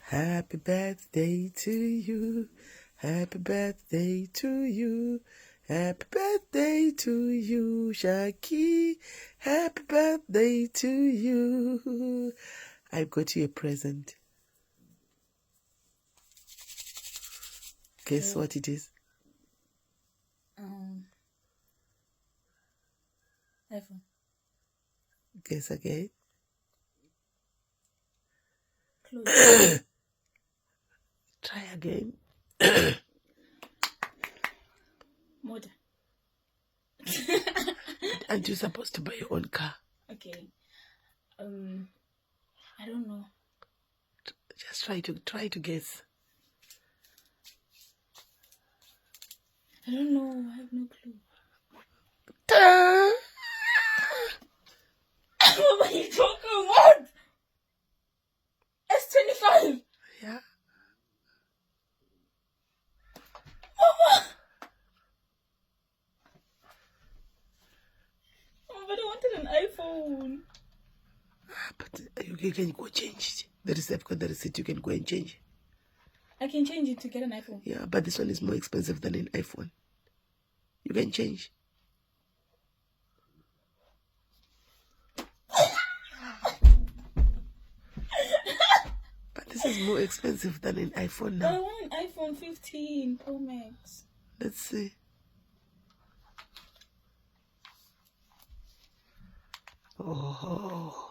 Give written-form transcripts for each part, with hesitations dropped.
Happy birthday to you. Happy birthday to you. Happy birthday to you, Shaki. Happy birthday to you. I've got you a present. Guess what it is? iPhone. Guess again. Close. Try again. Motor. Aren't you supposed to buy your own car? Okay. I don't know. Just try to guess. I don't know. I have no clue. Ta-da! What are you talking about? S25. Yeah. Mama. Oh, but I wanted an iPhone. But you can go change it. The receipt, got the receipt, you can go and change it. I can change it to get an iPhone. Yeah, but this one is more expensive than an iPhone. You can change. But this is more expensive than an iPhone But I now. want an iPhone 15 Pro Max. Let's see. Oh.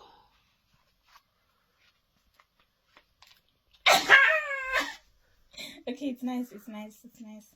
Okay, it's nice. It's nice. It's nice.